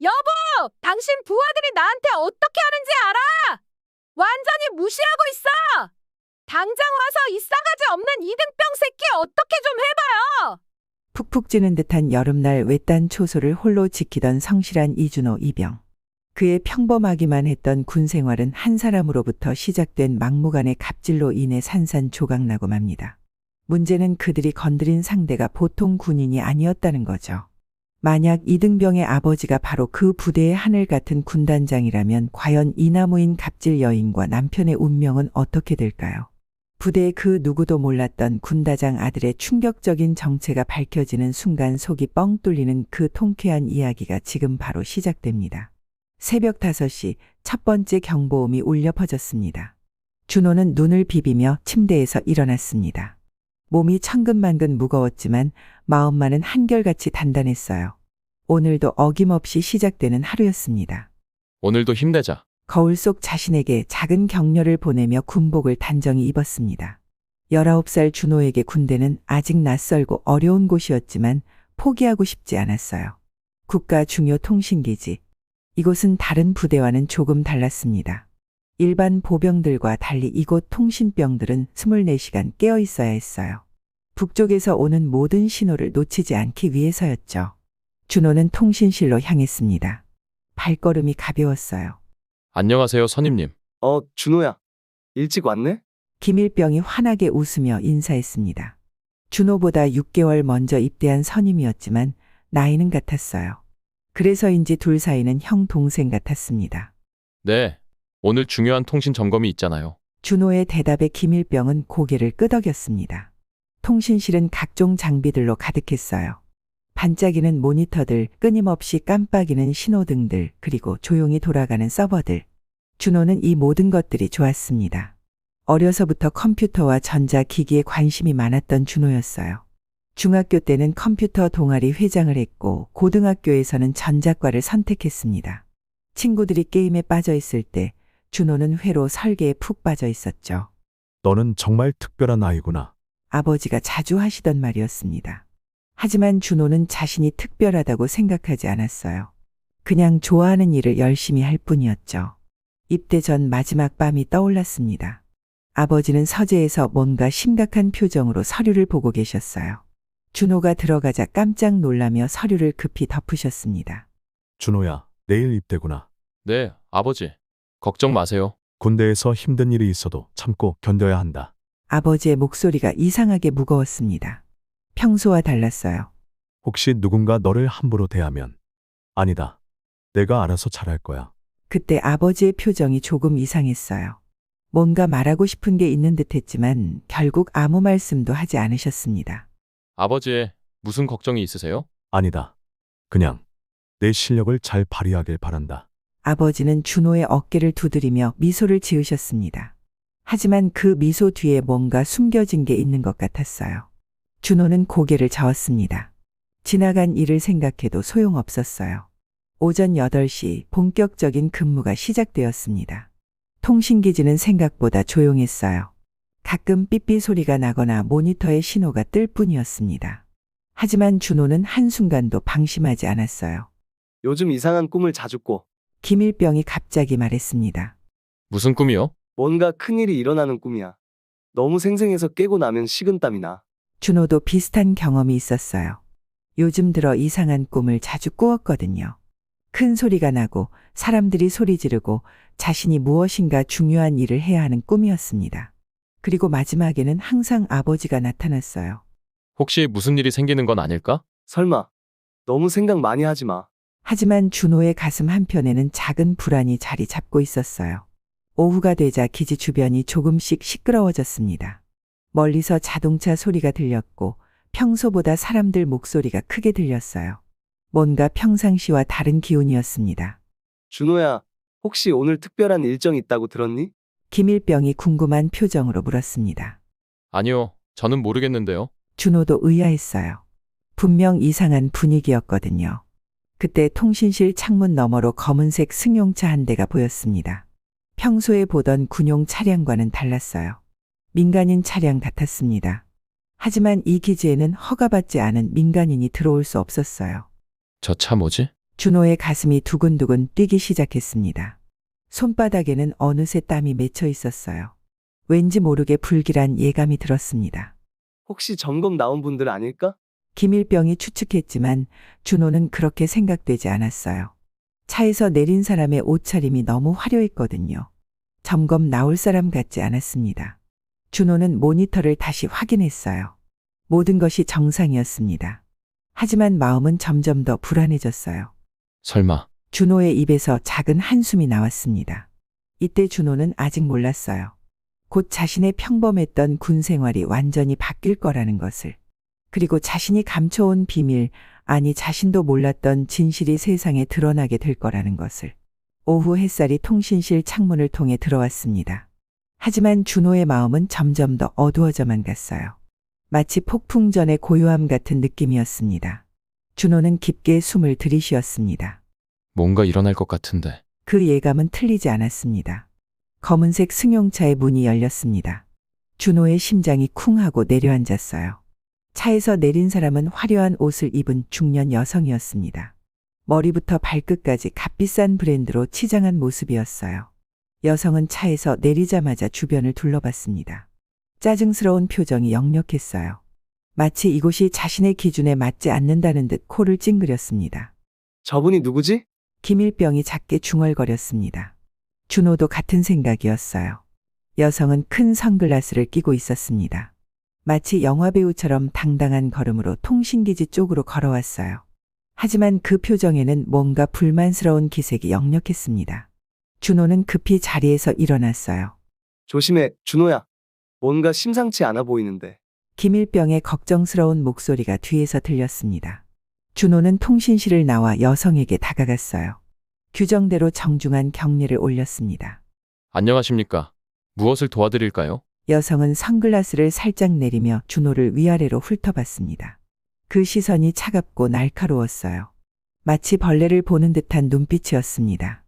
여보, 당신 부하들이 나한테 어떻게 하는지 알아? 완전히 무시하고 있어. 당장 와서 이 싸가지 없는 이등병 새끼 어떻게 좀 해봐요. 푹푹 찌는 듯한 여름날 외딴 초소를 홀로 지키던 성실한 이준호 이병. 그의 평범하기만 했던 군 생활은 한 사람으로부터 시작된 막무가내 갑질로 인해 산산조각나고 맙니다. 문제는 그들이 건드린 상대가 보통 군인이 아니었다는 거죠. 만약 이등병의 아버지가 바로 그 부대의 하늘 같은 군단장이라면 과연 이나무인 갑질 여인과 남편의 운명은 어떻게 될까요? 부대의 그 누구도 몰랐던 군다장 아들의 충격적인 정체가 밝혀지는 순간 속이 뻥 뚫리는 그 통쾌한 이야기가 지금 바로 시작됩니다. 새벽 5시 첫 번째 경보음이 울려 퍼졌습니다. 준호는 눈을 비비며 침대에서 일어났습니다. 몸이 천근만근 무거웠지만 마음만은 한결같이 단단했어요. 오늘도 어김없이 시작되는 하루였습니다. 오늘도 힘내자. 거울 속 자신에게 작은 격려를 보내며 군복을 단정히 입었습니다. 19살 준호에게 군대는 아직 낯설고 어려운 곳이었지만 포기하고 싶지 않았어요. 국가 중요 통신기지. 이곳은 다른 부대와는 조금 달랐습니다. 일반 보병들과 달리 이곳 통신병들은 24시간 깨어 있어야 했어요. 북쪽에서 오는 모든 신호를 놓치지 않기 위해서였죠. 준호는 통신실로 향했습니다. 발걸음이 가벼웠어요. 안녕하세요, 선임님. 준호야. 일찍 왔네? 김일병이 환하게 웃으며 인사했습니다. 준호보다 6개월 먼저 입대한 선임이었지만 나이는 같았어요. 그래서인지 둘 사이는 형 동생 같았습니다. 네, 오늘 중요한 통신 점검이 있잖아요. 준호의 대답에 김일병은 고개를 끄덕였습니다. 통신실은 각종 장비들로 가득했어요. 반짝이는 모니터들, 끊임없이 깜빡이는 신호등들, 그리고 조용히 돌아가는 서버들. 준호는 이 모든 것들이 좋았습니다. 어려서부터 컴퓨터와 전자기기에 관심이 많았던 준호였어요. 중학교 때는 컴퓨터 동아리 회장을 했고 고등학교에서는 전자과를 선택했습니다. 친구들이 게임에 빠져 있을 때 준호는 회로 설계에 푹 빠져 있었죠. 너는 정말 특별한 아이구나. 아버지가 자주 하시던 말이었습니다. 하지만 준호는 자신이 특별하다고 생각하지 않았어요. 그냥 좋아하는 일을 열심히 할 뿐이었죠. 입대 전 마지막 밤이 떠올랐습니다. 아버지는 서재에서 뭔가 심각한 표정으로 서류를 보고 계셨어요. 준호가 들어가자 깜짝 놀라며 서류를 급히 덮으셨습니다. 준호야, 내일 입대구나. 네, 아버지. 걱정 마세요. 군대에서 힘든 일이 있어도 참고 견뎌야 한다. 아버지의 목소리가 이상하게 무거웠습니다. 평소와 달랐어요. 혹시 누군가 너를 함부로 대하면 아니다. 내가 알아서 잘할 거야. 그때 아버지의 표정이 조금 이상했어요. 뭔가 말하고 싶은 게 있는 듯했지만 결국 아무 말씀도 하지 않으셨습니다. 아버지, 무슨 걱정이 있으세요? 아니다. 그냥 내 실력을 잘 발휘하길 바란다. 아버지는 준호의 어깨를 두드리며 미소를 지으셨습니다. 하지만 그 미소 뒤에 뭔가 숨겨진 게 있는 것 같았어요. 준호는 고개를 저었습니다. 지나간 일을 생각해도 소용없었어요. 오전 8시 본격적인 근무가 시작되었습니다. 통신기지는 생각보다 조용했어요. 가끔 삐삐 소리가 나거나 모니터의 신호가 뜰 뿐이었습니다. 하지만 준호는 한순간도 방심하지 않았어요. 요즘 이상한 꿈을 자주 꿔. 김일병이 갑자기 말했습니다. 무슨 꿈이요? 뭔가 큰일이 일어나는 꿈이야. 너무 생생해서 깨고 나면 식은땀이 나. 준호도 비슷한 경험이 있었어요. 요즘 들어 이상한 꿈을 자주 꾸었거든요. 큰 소리가 나고 사람들이 소리 지르고 자신이 무엇인가 중요한 일을 해야 하는 꿈이었습니다. 그리고 마지막에는 항상 아버지가 나타났어요. 혹시 무슨 일이 생기는 건 아닐까? 설마. 너무 생각 많이 하지 마. 하지만 준호의 가슴 한편에는 작은 불안이 자리 잡고 있었어요. 오후가 되자 기지 주변이 조금씩 시끄러워졌습니다. 멀리서 자동차 소리가 들렸고 평소보다 사람들 목소리가 크게 들렸어요. 뭔가 평상시와 다른 기운이었습니다. 준호야, 혹시 오늘 특별한 일정 있다고 들었니? 김일병이 궁금한 표정으로 물었습니다. 아니요, 저는 모르겠는데요. 준호도 의아했어요. 분명 이상한 분위기였거든요. 그때 통신실 창문 너머로 검은색 승용차 한 대가 보였습니다. 평소에 보던 군용 차량과는 달랐어요. 민간인 차량 같았습니다. 하지만 이 기지에는 허가받지 않은 민간인이 들어올 수 없었어요. 저 차 뭐지? 준호의 가슴이 두근두근 뛰기 시작했습니다. 손바닥에는 어느새 땀이 맺혀 있었어요. 왠지 모르게 불길한 예감이 들었습니다. 혹시 점검 나온 분들 아닐까? 김일병이 추측했지만 준호는 그렇게 생각되지 않았어요. 차에서 내린 사람의 옷차림이 너무 화려했거든요. 점검 나올 사람 같지 않았습니다. 준호는 모니터를 다시 확인했어요. 모든 것이 정상이었습니다. 하지만 마음은 점점 더 불안해졌어요. 설마 준호의 입에서 작은 한숨이 나왔습니다. 이때 준호는 아직 몰랐어요. 곧 자신의 평범했던 군 생활이 완전히 바뀔 거라는 것을. 그리고 자신이 감춰온 비밀, 아니 자신도 몰랐던 진실이 세상에 드러나게 될 거라는 것을. 오후 햇살이 통신실 창문을 통해 들어왔습니다. 하지만 준호의 마음은 점점 더 어두워져만 갔어요. 마치 폭풍 전의 고요함 같은 느낌이었습니다. 준호는 깊게 숨을 들이쉬었습니다. 뭔가 일어날 것 같은데. 그 예감은 틀리지 않았습니다. 검은색 승용차의 문이 열렸습니다. 준호의 심장이 쿵 하고 내려앉았어요. 차에서 내린 사람은 화려한 옷을 입은 중년 여성이었습니다. 머리부터 발끝까지 값비싼 브랜드로 치장한 모습이었어요. 여성은 차에서 내리자마자 주변을 둘러봤습니다. 짜증스러운 표정이 역력했어요. 마치 이곳이 자신의 기준에 맞지 않는다는 듯 코를 찡그렸습니다. 저분이 누구지? 김일병이 작게 중얼거렸습니다. 준호도 같은 생각이었어요. 여성은 큰 선글라스를 끼고 있었습니다. 마치 영화배우처럼 당당한 걸음으로 통신기지 쪽으로 걸어왔어요. 하지만 그 표정에는 뭔가 불만스러운 기색이 역력했습니다. 준호는 급히 자리에서 일어났어요. 조심해, 준호야. 뭔가 심상치 않아 보이는데. 김일병의 걱정스러운 목소리가 뒤에서 들렸습니다. 준호는 통신실을 나와 여성에게 다가갔어요. 규정대로 정중한 경례를 올렸습니다. 안녕하십니까? 무엇을 도와드릴까요? 여성은 선글라스를 살짝 내리며 준호를 위아래로 훑어봤습니다. 그 시선이 차갑고 날카로웠어요. 마치 벌레를 보는 듯한 눈빛이었습니다.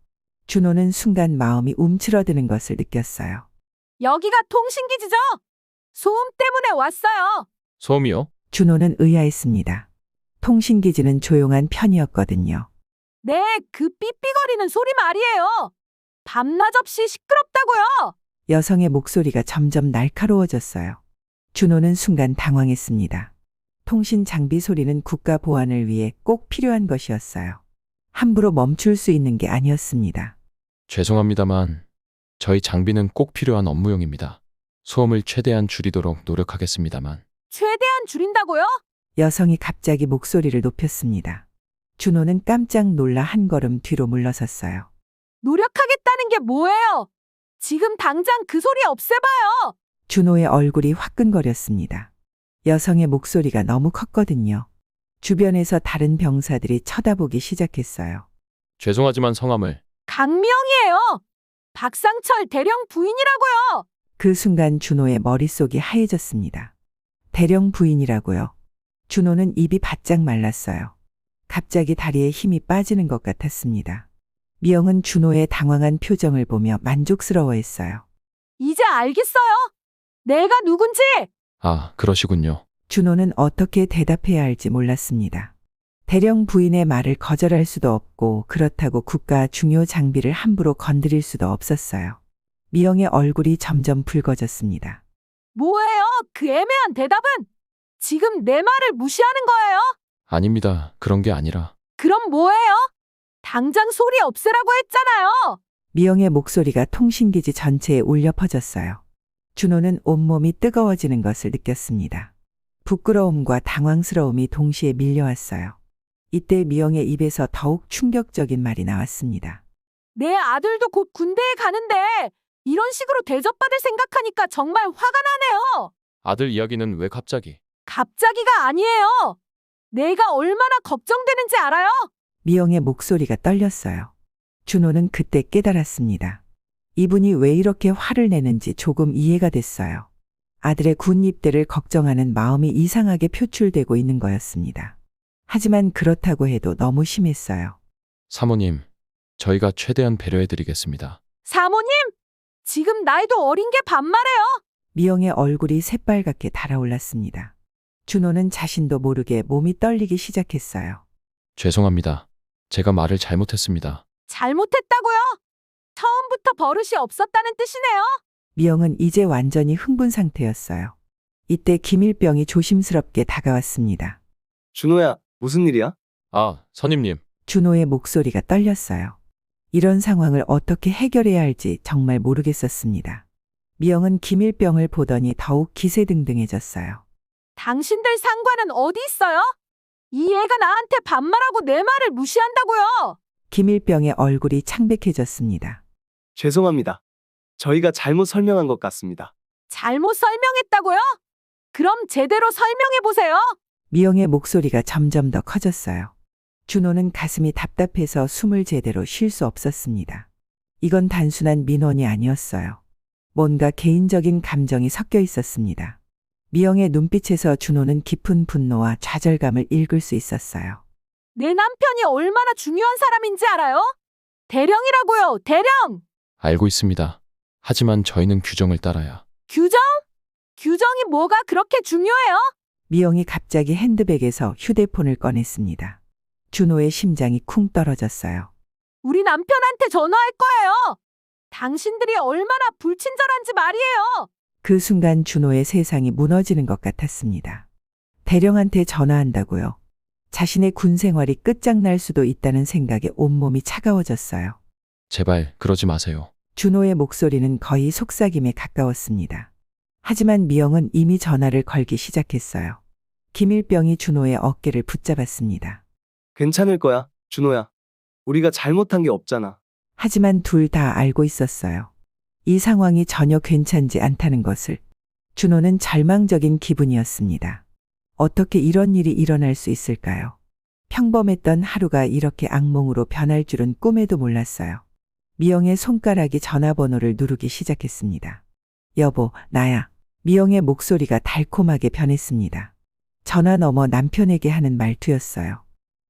준호는 순간 마음이 움츠러드는 것을 느꼈어요. 여기가 통신기지죠? 소음 때문에 왔어요. 소음이요? 준호는 의아했습니다. 통신기지는 조용한 편이었거든요. 네, 그 삐삐거리는 소리 말이에요. 밤낮 없이 시끄럽다고요. 여성의 목소리가 점점 날카로워졌어요. 준호는 순간 당황했습니다. 통신 장비 소리는 국가 보안을 위해 꼭 필요한 것이었어요. 함부로 멈출 수 있는 게 아니었습니다. 죄송합니다만 저희 장비는 꼭 필요한 업무용입니다. 소음을 최대한 줄이도록 노력하겠습니다만. 최대한 줄인다고요? 여성이 갑자기 목소리를 높였습니다. 준호는 깜짝 놀라 한 걸음 뒤로 물러섰어요. 노력하겠다는 게 뭐예요? 지금 당장 그 소리 없애봐요. 준호의 얼굴이 화끈거렸습니다. 여성의 목소리가 너무 컸거든요. 주변에서 다른 병사들이 쳐다보기 시작했어요. 죄송하지만 성함을. 강미영이에요. 박상철 대령 부인이라고요. 그 순간 준호의 머릿속이 하얘졌습니다. 대령 부인이라고요. 준호는 입이 바짝 말랐어요. 갑자기 다리에 힘이 빠지는 것 같았습니다. 미영은 준호의 당황한 표정을 보며 만족스러워했어요. 이제 알겠어요. 내가 누군지. 아, 그러시군요. 준호는 어떻게 대답해야 할지 몰랐습니다. 대령 부인의 말을 거절할 수도 없고 그렇다고 국가 중요 장비를 함부로 건드릴 수도 없었어요. 미영의 얼굴이 점점 붉어졌습니다. 뭐예요? 그 애매한 대답은? 지금 내 말을 무시하는 거예요? 아닙니다. 그런 게 아니라. 그럼 뭐예요? 당장 소리 없애라고 했잖아요. 미영의 목소리가 통신기지 전체에 울려 퍼졌어요. 준호는 온몸이 뜨거워지는 것을 느꼈습니다. 부끄러움과 당황스러움이 동시에 밀려왔어요. 이때 미영의 입에서 더욱 충격적인 말이 나왔습니다. 내 아들도 곧 군대에 가는데 이런 식으로 대접받을 생각하니까 정말 화가 나네요. 아들 이야기는 왜 갑자기? 갑자기가 아니에요. 내가 얼마나 걱정되는지 알아요? 미영의 목소리가 떨렸어요. 준호는 그때 깨달았습니다. 이분이 왜 이렇게 화를 내는지 조금 이해가 됐어요. 아들의 군 입대를 걱정하는 마음이 이상하게 표출되고 있는 거였습니다. 하지만 그렇다고 해도 너무 심했어요. 사모님, 저희가 최대한 배려해드리겠습니다. 사모님, 지금 나이도 어린 게 반말해요. 미영의 얼굴이 새빨갛게 달아올랐습니다. 준호는 자신도 모르게 몸이 떨리기 시작했어요. 죄송합니다. 제가 말을 잘못했습니다. 잘못했다고요? 처음부터 버릇이 없었다는 뜻이네요. 미영은 이제 완전히 흥분 상태였어요. 이때 김일병이 조심스럽게 다가왔습니다. 준호야, 무슨 일이야? 아, 선임님. 준호의 목소리가 떨렸어요. 이런 상황을 어떻게 해결해야 할지 정말 모르겠었습니다. 미영은 김일병을 보더니 더욱 기세등등해졌어요. 당신들 상관은 어디 있어요? 이 애가 나한테 반말하고 내 말을 무시한다고요. 김일병의 얼굴이 창백해졌습니다. 죄송합니다. 저희가 잘못 설명한 것 같습니다. 잘못 설명했다고요? 그럼 제대로 설명해 보세요. 미영의 목소리가 점점 더 커졌어요. 준호는 가슴이 답답해서 숨을 제대로 쉴 수 없었습니다. 이건 단순한 민원이 아니었어요. 뭔가 개인적인 감정이 섞여 있었습니다. 미영의 눈빛에서 준호는 깊은 분노와 좌절감을 읽을 수 있었어요. 내 남편이 얼마나 중요한 사람인지 알아요? 대령이라고요, 대령! 알고 있습니다. 하지만 저희는 규정을 따라야. 규정? 규정이 뭐가 그렇게 중요해요? 미영이 갑자기 핸드백에서 휴대폰을 꺼냈습니다. 준호의 심장이 쿵 떨어졌어요. 우리 남편한테 전화할 거예요. 당신들이 얼마나 불친절한지 말이에요. 그 순간 준호의 세상이 무너지는 것 같았습니다. 대령한테 전화한다고요. 자신의 군 생활이 끝장날 수도 있다는 생각에 온몸이 차가워졌어요. 제발 그러지 마세요. 준호의 목소리는 거의 속삭임에 가까웠습니다. 하지만 미영은 이미 전화를 걸기 시작했어요. 김일병이 준호의 어깨를 붙잡았습니다. 괜찮을 거야, 준호야. 우리가 잘못한 게 없잖아. 하지만 둘 다 알고 있었어요. 이 상황이 전혀 괜찮지 않다는 것을. 준호는 절망적인 기분이었습니다. 어떻게 이런 일이 일어날 수 있을까요? 평범했던 하루가 이렇게 악몽으로 변할 줄은 꿈에도 몰랐어요. 미영의 손가락이 전화번호를 누르기 시작했습니다. 여보, 나야. 미영의 목소리가 달콤하게 변했습니다. 전화 너머 남편에게 하는 말투였어요.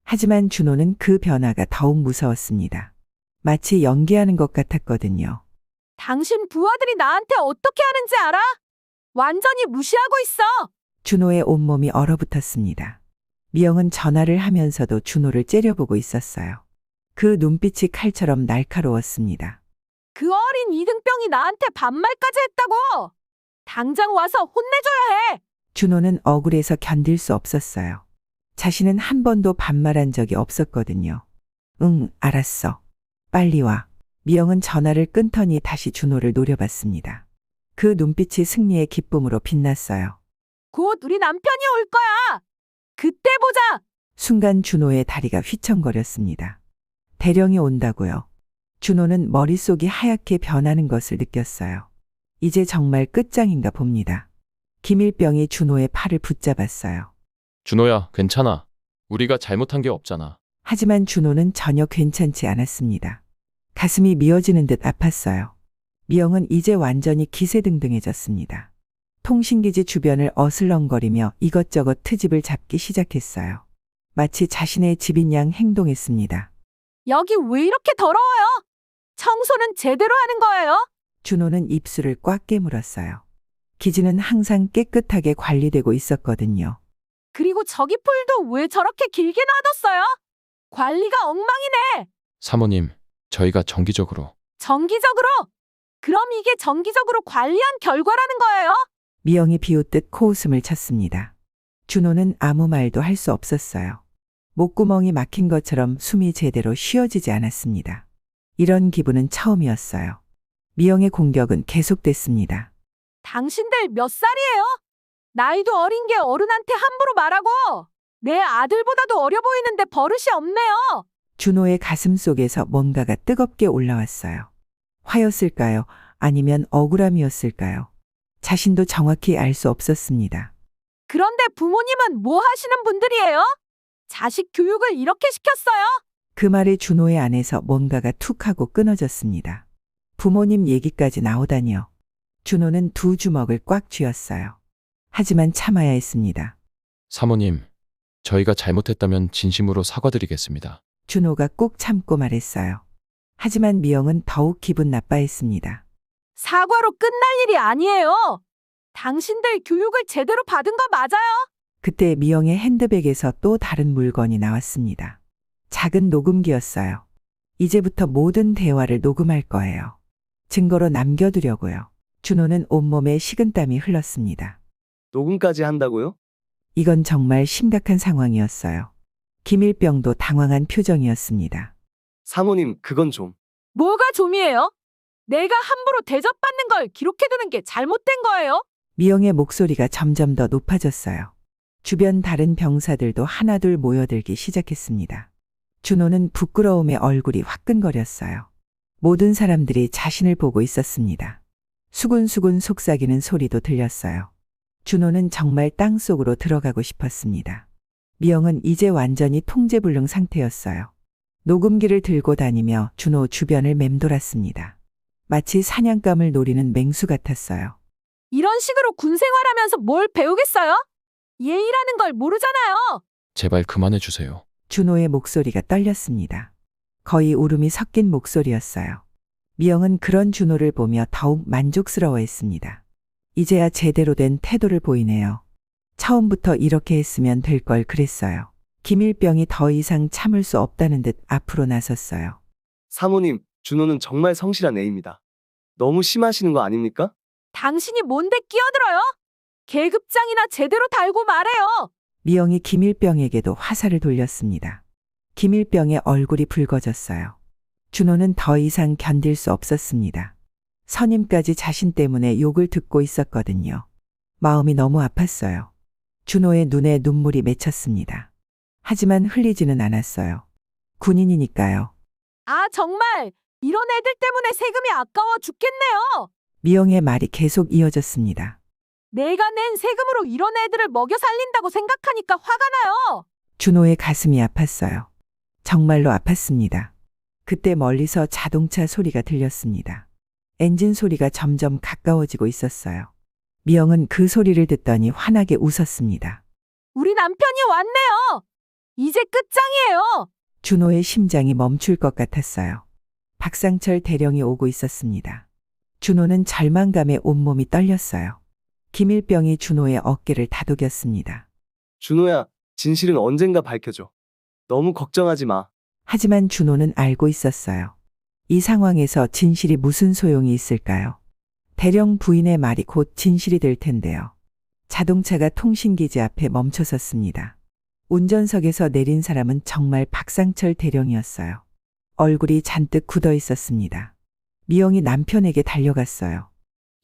하지만 준호는 그 변화가 더욱 무서웠습니다. 마치 연기하는 것 같았거든요. 당신 부하들이 나한테 어떻게 하는지 알아? 완전히 무시하고 있어. 준호의 온몸이 얼어붙었습니다. 미영은 전화를 하면서도 준호를 째려보고 있었어요. 그 눈빛이 칼처럼 날카로웠습니다. 그 어린 이등병이 나한테 반말까지 했다고. 당장 와서 혼내줘야 해. 준호는 억울해서 견딜 수 없었어요. 자신은 한 번도 반말한 적이 없었거든요. 응, 알았어. 빨리 와. 미영은 전화를 끊더니 다시 준호를 노려봤습니다. 그 눈빛이 승리의 기쁨으로 빛났어요. 곧 우리 남편이 올 거야. 그때 보자. 순간 준호의 다리가 휘청거렸습니다. 대령이 온다고요. 준호는 머릿속이 하얗게 변하는 것을 느꼈어요. 이제 정말 끝장인가 봅니다. 김일병이 준호의 팔을 붙잡았어요. 준호야, 괜찮아. 우리가 잘못한 게 없잖아. 하지만 준호는 전혀 괜찮지 않았습니다. 가슴이 미어지는 듯 아팠어요. 미영은 이제 완전히 기세등등해졌습니다. 통신기지 주변을 어슬렁거리며 이것저것 트집을 잡기 시작했어요. 마치 자신의 집인 양 행동했습니다. 여기 왜 이렇게 더러워요? 청소는 제대로 하는 거예요? 준호는 입술을 꽉 깨물었어요. 기지는 항상 깨끗하게 관리되고 있었거든요. 그리고 저기 풀도 왜 저렇게 길게 놔뒀어요? 관리가 엉망이네. 사모님, 저희가 정기적으로. 정기적으로? 그럼 이게 정기적으로 관리한 결과라는 거예요? 미영이 비웃듯 코웃음을 쳤습니다. 준호는 아무 말도 할 수 없었어요. 목구멍이 막힌 것처럼 숨이 제대로 쉬어지지 않았습니다. 이런 기분은 처음이었어요. 미영의 공격은 계속됐습니다. 당신들 몇 살이에요? 나이도 어린 게 어른한테 함부로 말하고 내 아들보다도 어려 보이는데 버릇이 없네요. 준호의 가슴 속에서 뭔가가 뜨겁게 올라왔어요. 화였을까요? 아니면 억울함이었을까요? 자신도 정확히 알 수 없었습니다. 그런데 부모님은 뭐 하시는 분들이에요? 자식 교육을 이렇게 시켰어요? 그 말에 준호의 안에서 뭔가가 툭 하고 끊어졌습니다. 부모님 얘기까지 나오다니요. 준호는 두 주먹을 꽉 쥐었어요. 하지만 참아야 했습니다. 사모님, 저희가 잘못했다면 진심으로 사과드리겠습니다. 준호가 꼭 참고 말했어요. 하지만 미영은 더욱 기분 나빠했습니다. 사과로 끝날 일이 아니에요. 당신들 교육을 제대로 받은 거 맞아요? 그때 미영의 핸드백에서 또 다른 물건이 나왔습니다. 작은 녹음기였어요. 이제부터 모든 대화를 녹음할 거예요. 증거로 남겨두려고요. 준호는 온몸에 식은땀이 흘렀습니다. 녹음까지 한다고요? 이건 정말 심각한 상황이었어요. 김일병도 당황한 표정이었습니다. 사모님, 그건 좀. 뭐가 좀이에요? 내가 함부로 대접받는 걸 기록해두는 게 잘못된 거예요? 미영의 목소리가 점점 더 높아졌어요. 주변 다른 병사들도 하나둘 모여들기 시작했습니다. 준호는 부끄러움에 얼굴이 화끈거렸어요. 모든 사람들이 자신을 보고 있었습니다. 수군수군 속삭이는 소리도 들렸어요. 준호는 정말 땅속으로 들어가고 싶었습니다. 미영은 이제 완전히 통제불능 상태였어요. 녹음기를 들고 다니며 준호 주변을 맴돌았습니다. 마치 사냥감을 노리는 맹수 같았어요. 이런 식으로 군 생활하면서 뭘 배우겠어요? 예의라는 걸 모르잖아요. 제발 그만해 주세요. 준호의 목소리가 떨렸습니다. 거의 울음이 섞인 목소리였어요. 미영은 그런 준호를 보며 더욱 만족스러워했습니다. 이제야 제대로 된 태도를 보이네요. 처음부터 이렇게 했으면 될 걸 그랬어요. 김일병이 더 이상 참을 수 없다는 듯 앞으로 나섰어요. 사모님, 준호는 정말 성실한 애입니다. 너무 심하시는 거 아닙니까? 당신이 뭔데 끼어들어요? 계급장이나 제대로 달고 말해요. 미영이 김일병에게도 화살을 돌렸습니다. 김일병의 얼굴이 붉어졌어요. 준호는 더 이상 견딜 수 없었습니다. 선임까지 자신 때문에 욕을 듣고 있었거든요. 마음이 너무 아팠어요. 준호의 눈에 눈물이 맺혔습니다. 하지만 흘리지는 않았어요. 군인이니까요. 아, 정말 이런 애들 때문에 세금이 아까워 죽겠네요. 미영의 말이 계속 이어졌습니다. 내가 낸 세금으로 이런 애들을 먹여 살린다고 생각하니까 화가 나요. 준호의 가슴이 아팠어요. 정말로 아팠습니다. 그때 멀리서 자동차 소리가 들렸습니다. 엔진 소리가 점점 가까워지고 있었어요. 미영은 그 소리를 듣더니 환하게 웃었습니다. 우리 남편이 왔네요. 이제 끝장이에요. 준호의 심장이 멈출 것 같았어요. 박상철 대령이 오고 있었습니다. 준호는 절망감에 온몸이 떨렸어요. 김일병이 준호의 어깨를 다독였습니다. 준호야, 진실은 언젠가 밝혀져. 너무 걱정하지 마. 하지만 준호는 알고 있었어요. 이 상황에서 진실이 무슨 소용이 있을까요? 대령 부인의 말이 곧 진실이 될 텐데요. 자동차가 통신기지 앞에 멈춰섰습니다. 운전석에서 내린 사람은 정말 박상철 대령이었어요. 얼굴이 잔뜩 굳어 있었습니다. 미영이 남편에게 달려갔어요.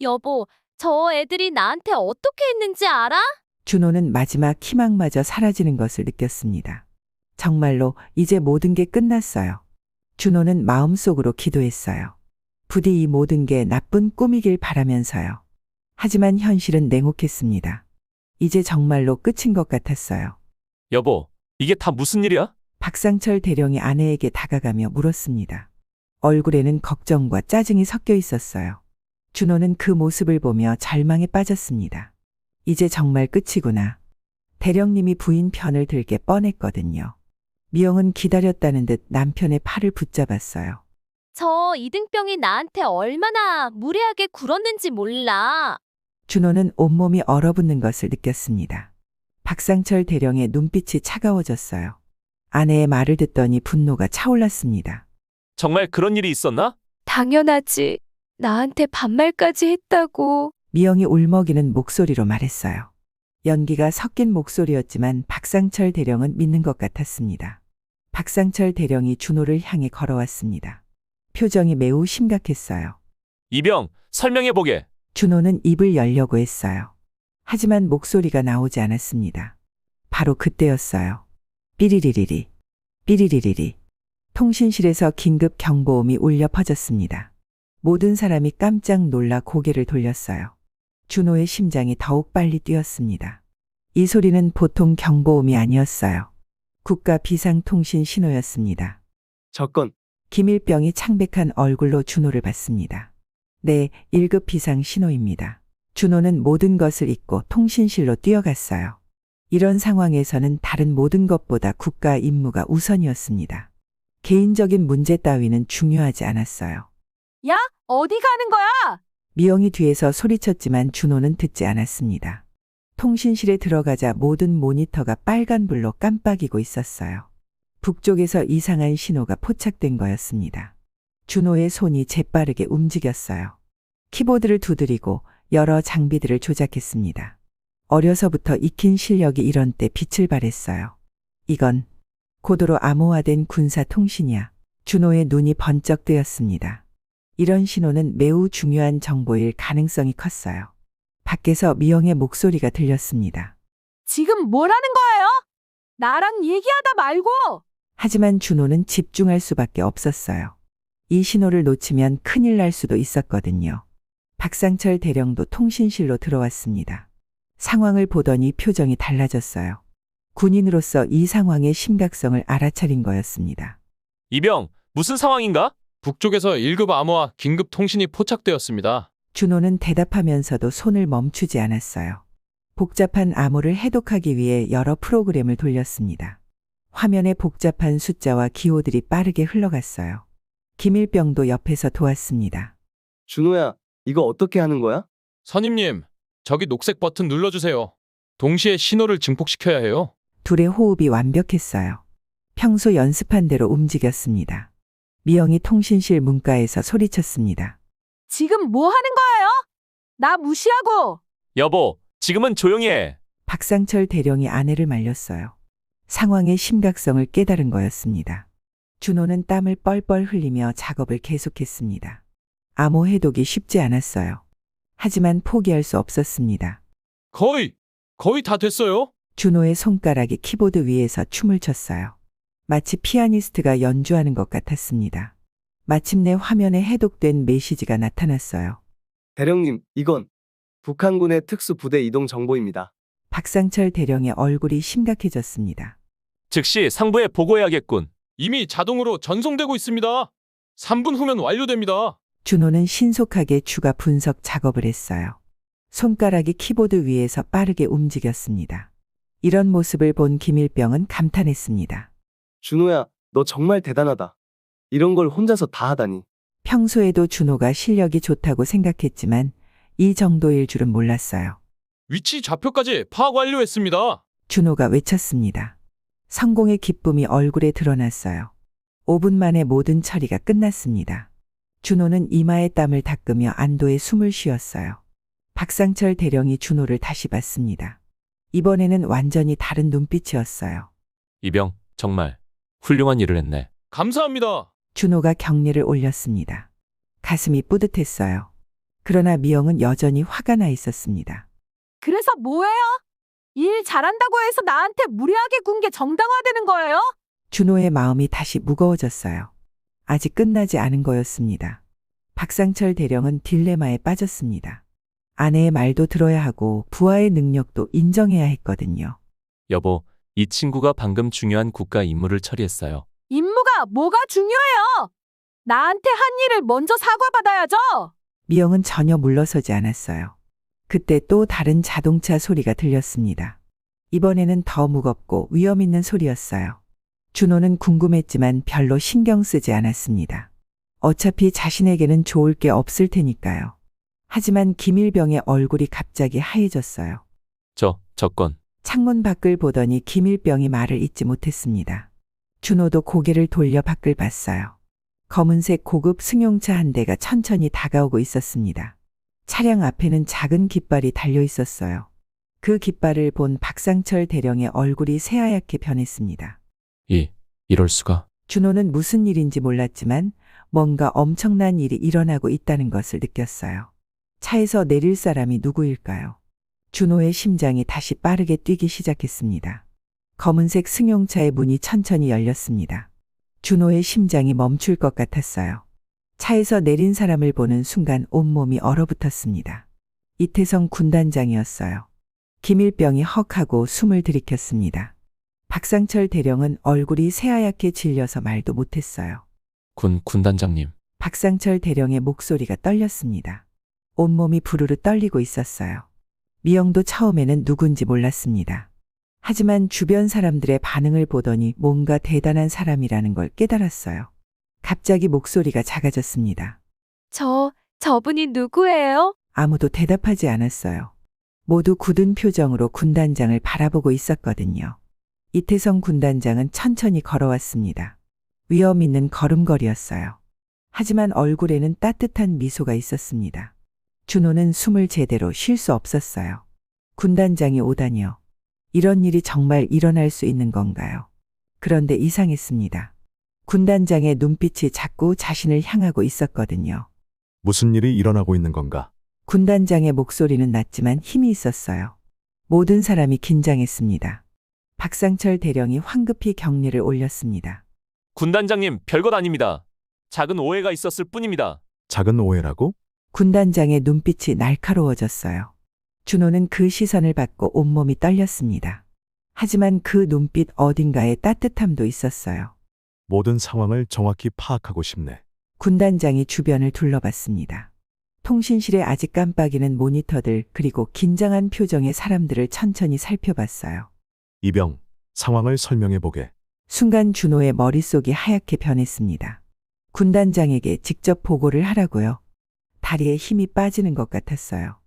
여보, 저 애들이 나한테 어떻게 했는지 알아? 준호는 마지막 희망마저 사라지는 것을 느꼈습니다. 정말로 이제 모든 게 끝났어요. 준호는 마음속으로 기도했어요. 부디 이 모든 게 나쁜 꿈이길 바라면서요. 하지만 현실은 냉혹했습니다. 이제 정말로 끝인 것 같았어요. 여보, 이게 다 무슨 일이야? 박상철 대령이 아내에게 다가가며 물었습니다. 얼굴에는 걱정과 짜증이 섞여 있었어요. 준호는 그 모습을 보며 절망에 빠졌습니다. 이제 정말 끝이구나. 대령님이 부인 편을 들게 뻔했거든요. 미영은 기다렸다는 듯 남편의 팔을 붙잡았어요. 저 이등병이 나한테 얼마나 무례하게 굴었는지 몰라. 준호는 온몸이 얼어붙는 것을 느꼈습니다. 박상철 대령의 눈빛이 차가워졌어요. 아내의 말을 듣더니 분노가 차올랐습니다. 정말 그런 일이 있었나? 당연하지. 나한테 반말까지 했다고. 미영이 울먹이는 목소리로 말했어요. 연기가 섞인 목소리였지만 박상철 대령은 믿는 것 같았습니다. 박상철 대령이 준호를 향해 걸어왔습니다. 표정이 매우 심각했어요. 이병, 설명해보게. 준호는 입을 열려고 했어요. 하지만 목소리가 나오지 않았습니다. 바로 그때였어요. 삐리리리리, 삐리리리리. 통신실에서 긴급 경보음이 울려 퍼졌습니다. 모든 사람이 깜짝 놀라 고개를 돌렸어요. 준호의 심장이 더욱 빨리 뛰었습니다. 이 소리는 보통 경보음이 아니었어요. 국가 비상통신 신호였습니다. 접건. 김일병이 창백한 얼굴로 준호를 봤습니다. 네, 1급 비상 신호입니다. 준호는 모든 것을 잊고 통신실로 뛰어갔어요. 이런 상황에서는 다른 모든 것보다 국가 임무가 우선이었습니다. 개인적인 문제 따위는 중요하지 않았어요. 야, 어디 가는 거야? 미영이 뒤에서 소리쳤지만 준호는 듣지 북쪽에서 이상한 신호가 포착된 거였습니다. 준호의 손이 재빠르게 움직였어요. 키보드를 두드리고 여러 장비들을 조작했습니다. 어려서부터 익힌 실력이 이런 때 빛을 발했어요. 이건 고도로 암호화된 군사 통신이야. 준호의 눈이 번쩍 뜨였습니다. 이런 신호는 매우 중요한 정보일 가능성이 컸어요. 밖에서 미영의 목소리가 들렸습니다. 지금 뭐라는 거예요? 나랑 얘기하다 말고! 하지만 준호는 집중할 수밖에 없었어요. 이 신호를 놓치면 큰일 날 수도 있었거든요. 박상철 대령도 통신실로 들어왔습니다. 상황을 보더니 표정이 달라졌어요. 군인으로서 이 상황의 심각성을 알아차린 거였습니다. 이병, 무슨 상황인가? 북쪽에서 1급 암호화 긴급 통신이 포착되었습니다. 준호는 대답하면서도 손을 멈추지 않았어요. 복잡한 암호를 해독하기 위해 여러 프로그램을 돌렸습니다. 화면에 복잡한 숫자와 기호들이 빠르게 흘러갔어요. 김일병도 옆에서 도왔습니다. 준호야, 이거 어떻게 하는 거야? 선임님, 저기 녹색 버튼 눌러주세요. 동시에 신호를 증폭시켜야 해요. 둘의 호흡이 완벽했어요. 평소 연습한 대로 움직였습니다. 미영이 통신실 문가에서 소리쳤습니다. 지금 뭐 하는 거예요? 나 무시하고! 여보, 지금은 조용히 해. 박상철 대령이 아내를 말렸어요. 상황의 심각성을 깨달은 거였습니다. 준호는 땀을 뻘뻘 흘리며 작업을 계속했습니다. 암호 해독이 쉽지 않았어요. 하지만 포기할 수 없었습니다. 거의 다 됐어요. 준호의 손가락이 키보드 위에서 춤을 췄어요. 마치 피아니스트가 연주하는 것 같았습니다. 마침내 화면에 해독된 메시지가 나타났어요. 대령님, 이건 북한군의 특수부대 이동 정보입니다. 박상철 대령의 얼굴이 심각해졌습니다. 즉시 상부에 보고해야겠군. 이미 자동으로 전송되고 있습니다. 3분 후면 완료됩니다. 준호는 신속하게 추가 분석 작업을 했어요. 손가락이 키보드 위에서 빠르게 움직였습니다. 이런 모습을 본 김일병은 감탄했습니다. 준호야, 너 정말 대단하다. 이런 걸 혼자서 다 하다니. 평소에도 준호가 실력이 좋다고 생각했지만 이 정도일 줄은 몰랐어요. 위치 좌표까지 파악 완료했습니다. 준호가 외쳤습니다. 성공의 기쁨이 얼굴에 드러났어요. 5분 만에 모든 처리가 끝났습니다. 준호는 이마에 땀을 닦으며 안도의 숨을 쉬었어요. 박상철 대령이 준호를 다시 봤습니다. 이번에는 완전히 다른 눈빛이었어요. 이병, 정말 훌륭한 일을 했네. 감사합니다. 준호가 경례를 올렸습니다. 가슴이 뿌듯했어요. 그러나 미영은 여전히 화가 나 있었습니다. 그래서 뭐예요? 일 잘한다고 해서 나한테 무리하게 군 게 정당화되는 거예요? 준호의 마음이 다시 무거워졌어요. 아직 끝나지 않은 거였습니다. 박상철 대령은 딜레마에 빠졌습니다. 아내의 말도 들어야 하고 부하의 능력도 인정해야 했거든요. 여보, 이 친구가 방금 중요한 국가 임무를 처리했어요. 임무가 뭐가 중요해요? 나한테 한 일을 먼저 사과받아야죠. 미영은 전혀 물러서지 않았어요. 그때 또 다른 자동차 소리가 들렸습니다. 이번에는 더 무겁고 위험 있는 소리였어요. 준호는 궁금했지만 별로 신경 쓰지 않았습니다. 어차피 자신에게는 좋을 게 없을 테니까요. 하지만 김일병의 얼굴이 갑자기 하얘졌어요. 저 건. 창문 밖을 보더니 김일병이 말을 잇지 못했습니다. 준호도 고개를 돌려 밖을 봤어요. 검은색 고급 승용차 한 대가 천천히 다가오고 있었습니다. 차량 앞에는 작은 깃발이 달려 있었어요. 그 깃발을 본 박상철 대령의 얼굴이 새하얗게 변했습니다. 이럴 수가. 준호는 무슨 일인지 몰랐지만 뭔가 엄청난 일이 일어나고 있다는 것을 느꼈어요. 차에서 내릴 사람이 누구일까요? 준호의 심장이 다시 빠르게 뛰기 시작했습니다. 검은색 승용차의 문이 천천히 열렸습니다. 준호의 심장이 멈출 것 같았어요. 차에서 내린 사람을 보는 순간 온몸이 얼어붙었습니다. 이태성 군단장이었어요. 김일병이 헉하고 숨을 들이켰습니다. 박상철 대령은 얼굴이 새하얗게 질려서 말도 못했어요. 군단장님. 박상철 대령의 목소리가 떨렸습니다. 온몸이 부르르 떨리고 있었어요. 미영도 처음에는 누군지 몰랐습니다. 하지만 주변 사람들의 반응을 보더니 뭔가 대단한 사람이라는 걸 깨달았어요. 갑자기 목소리가 작아졌습니다. 저분이 누구예요? 아무도 대답하지 않았어요. 모두 굳은 표정으로 군단장을 바라보고 있었거든요. 이태성 군단장은 천천히 걸어왔습니다. 위험 있는 걸음걸이였어요. 하지만 얼굴에는 따뜻한 미소가 있었습니다. 준호는 숨을 제대로 쉴 수 없었어요. 군단장이 오다니요. 이런 일이 정말 일어날 수 있는 건가요? 그런데 이상했습니다. 군단장의 눈빛이 자꾸 자신을 향하고 있었거든요. 무슨 일이 일어나고 있는 건가? 군단장의 목소리는 낮지만 힘이 있었어요. 모든 사람이 긴장했습니다. 박상철 대령이 황급히 경례를 올렸습니다. 군단장님, 별것 아닙니다. 작은 오해가 있었을 뿐입니다. 작은 오해라고? 군단장의 눈빛이 날카로워졌어요. 준호는 그 시선을 받고 온몸이 떨렸습니다. 하지만 그 눈빛 어딘가에 따뜻함도 있었어요. 모든 상황을 정확히 파악하고 싶네. 군단장이 주변을 둘러봤습니다. 통신실에 아직 깜빡이는 모니터들 그리고 긴장한 표정의 사람들을 천천히 살펴봤어요. 이병, 상황을 설명해 보게. 순간 준호의 머릿속이 하얗게 변했습니다. 군단장에게 직접 보고를 하라고요. 다리에 힘이 빠지는 것 같았어요.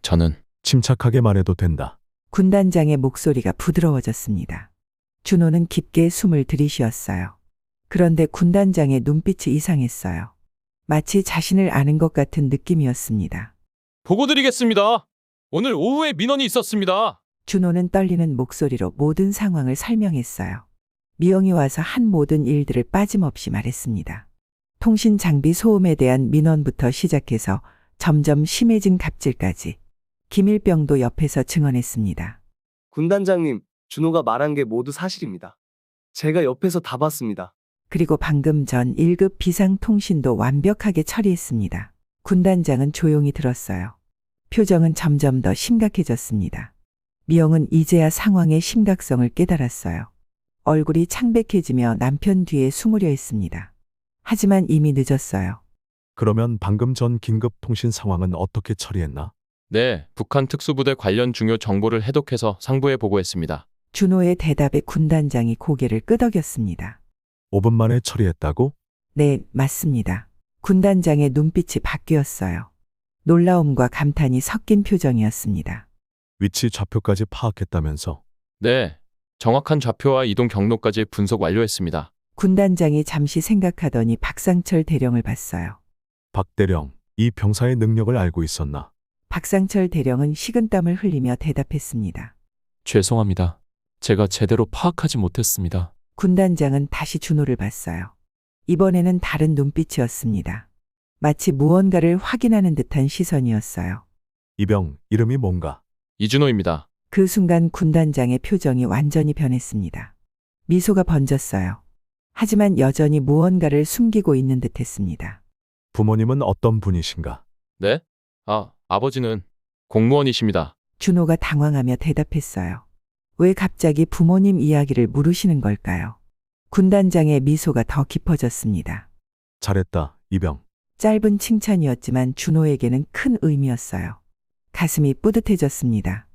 저는 침착하게 말해도 된다. 군단장의 목소리가 부드러워졌습니다. 준호는 깊게 숨을 들이쉬었어요. 그런데 군단장의 눈빛이 이상했어요. 마치 자신을 아는 것 같은 느낌이었습니다. 보고 드리겠습니다. 오늘 오후에 민원이 있었습니다. 준호는 떨리는 목소리로 모든 상황을 설명했어요. 미영이 와서 한 모든 일들을 빠짐없이 말했습니다. 통신 장비 소음에 대한 민원부터 시작해서 점점 심해진 갑질까지. 김일병도 옆에서 증언했습니다. 군단장님, 준호가 말한 게 모두 사실입니다. 제가 옆에서 다 봤습니다. 그리고 방금 전 1급 비상통신도 완벽하게 처리했습니다. 군단장은 조용히 들었어요. 표정은 점점 더 심각해졌습니다. 미영은 이제야 상황의 심각성을 깨달았어요. 얼굴이 창백해지며 남편 뒤에 숨으려 했습니다. 하지만 이미 늦었어요. 그러면 방금 전 긴급 통신 상황은 어떻게 처리했나? 네, 북한 특수부대 관련 중요 정보를 해독해서 상부에 보고했습니다. 준호의 대답에 군단장이 고개를 끄덕였습니다. 5분 만에 처리했다고? 네, 맞습니다. 군단장의 눈빛이 바뀌었어요. 놀라움과 감탄이 섞인 표정이었습니다. 위치 좌표까지 파악했다면서? 네, 정확한 좌표와 이동 경로까지 분석 완료했습니다. 군단장이 잠시 생각하더니 박상철 대령을 봤어요. 박 대령, 이 병사의 능력을 알고 있었나? 박상철 대령은 식은땀을 흘리며 대답했습니다. 죄송합니다. 제가 제대로 파악하지 못했습니다. 군단장은 다시 준호를 봤어요. 이번에는 다른 눈빛이었습니다. 마치 무언가를 확인하는 듯한 시선이었어요. 이병, 이름이 뭔가? 이준호입니다. 그 순간 군단장의 표정이 완전히 변했습니다. 미소가 번졌어요. 하지만 여전히 무언가를 숨기고 있는 듯했습니다. 부모님은 어떤 분이신가? 네? 아버지는 공무원이십니다. 준호가 당황하며 대답했어요. 왜 갑자기 부모님 이야기를 물으시는 걸까요? 군단장의 미소가 더 깊어졌습니다. 잘했다, 이병. 짧은 칭찬이었지만 준호에게는 큰 의미였어요. 가슴이 뿌듯해졌습니다.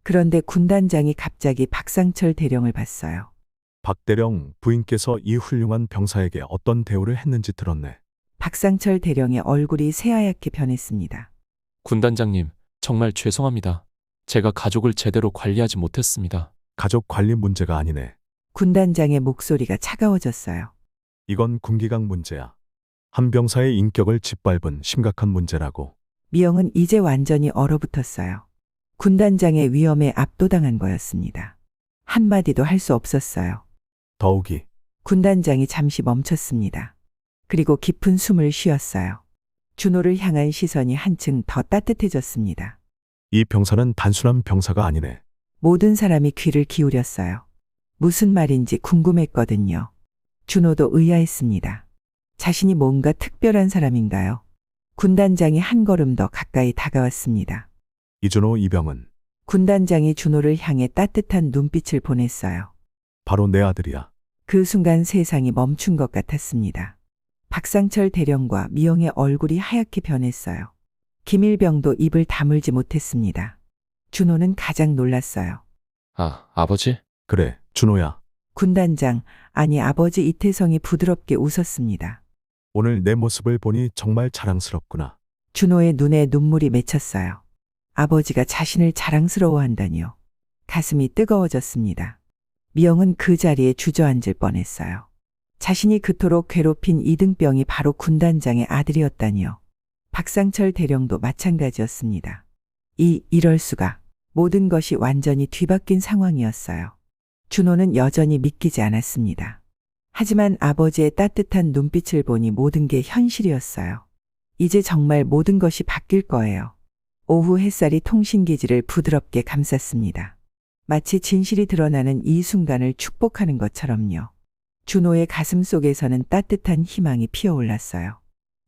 그런데 군단장이 갑자기 박상철 대령을 봤어요. 박 대령, 부인께서 이 훌륭한 병사에게 어떤 대우를 했는지 들었네. 박상철 대령의 얼굴이 새하얗게 변했습니다. 군단장님, 정말 죄송합니다. 제가 가족을 제대로 관리하지 못했습니다. 가족 관리 문제가 아니네. 군단장의 목소리가 차가워졌어요. 이건 군기강 문제야. 한 병사의 인격을 짓밟은 심각한 문제라고. 미영은 이제 완전히 얼어붙었어요. 군단장의 위험에 압도당한 거였습니다. 한마디도 할 수 없었어요. 더욱이 군단장이 잠시 멈췄습니다. 그리고 깊은 숨을 쉬었어요. 준호를 향한 시선이 한층 더 따뜻해졌습니다. 이 병사는 단순한 병사가 아니네. 모든 사람이 귀를 기울였어요. 무슨 말인지 궁금했거든요. 준호도 의아했습니다. 자신이 뭔가 특별한 사람인가요? 군단장이 한 걸음 더 가까이 다가왔습니다. 이준호 이병은 군단장이 준호를 향해 따뜻한 눈빛을 보냈어요. 바로 내 아들이야. 그 순간 세상이 멈춘 것 같았습니다. 박상철 대령과 미영의 얼굴이 하얗게 변했어요. 김일병도 입을 다물지 못했습니다. 준호는 가장 놀랐어요. 아버지? 그래, 준호야. 군단장, 아니 아버지 이태성이 부드럽게 웃었습니다. 오늘 내 모습을 보니 정말 자랑스럽구나. 준호의 눈에 눈물이 맺혔어요. 아버지가 자신을 자랑스러워한다니요. 가슴이 뜨거워졌습니다. 미영은 그 자리에 주저앉을 뻔했어요. 자신이 그토록 괴롭힌 이등병이 바로 군단장의 아들이었다니요. 박상철 대령도 마찬가지였습니다. 이럴 수가. 모든 것이 완전히 뒤바뀐 상황이었어요. 준호는 여전히 믿기지 않았습니다. 하지만 아버지의 따뜻한 눈빛을 보니 모든 게 현실이었어요. 이제 정말 모든 것이 바뀔 거예요. 오후 햇살이 통신기지를 부드럽게 감쌌습니다. 마치 진실이 드러나는 이 순간을 축복하는 것처럼요. 준호의 가슴 속에서는 따뜻한 희망이 피어올랐어요.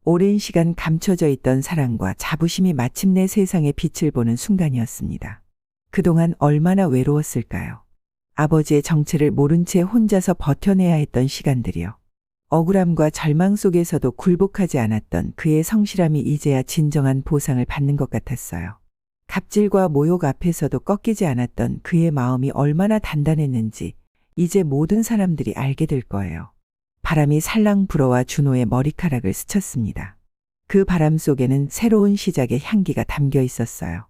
오랜 시간 감춰져 있던 사랑과 자부심이 마침내 세상의 빛을 보는 순간이었습니다. 그동안 얼마나 외로웠을까요? 아버지의 정체를 모른 채 혼자서 버텨내야 했던 시간들이요. 억울함과 절망 속에서도 굴복하지 않았던 그의 성실함이 이제야 진정한 보상을 받는 것 같았어요. 갑질과 모욕 앞에서도 꺾이지 않았던 그의 마음이 얼마나 단단했는지 이제 모든 사람들이 알게 될 거예요. 바람이 살랑 불어와 준호의 머리카락을 스쳤습니다. 그 바람 속에는 새로운 시작의 향기가 담겨 있었어요.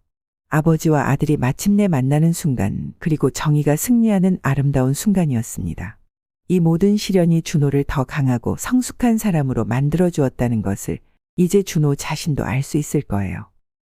아버지와 아들이 마침내 만나는 순간, 그리고 정의가 승리하는 아름다운 순간이었습니다. 이 모든 시련이 준호를 더 강하고 성숙한 사람으로 만들어 주었다는 것을 이제 준호 자신도 알 수 있을 거예요.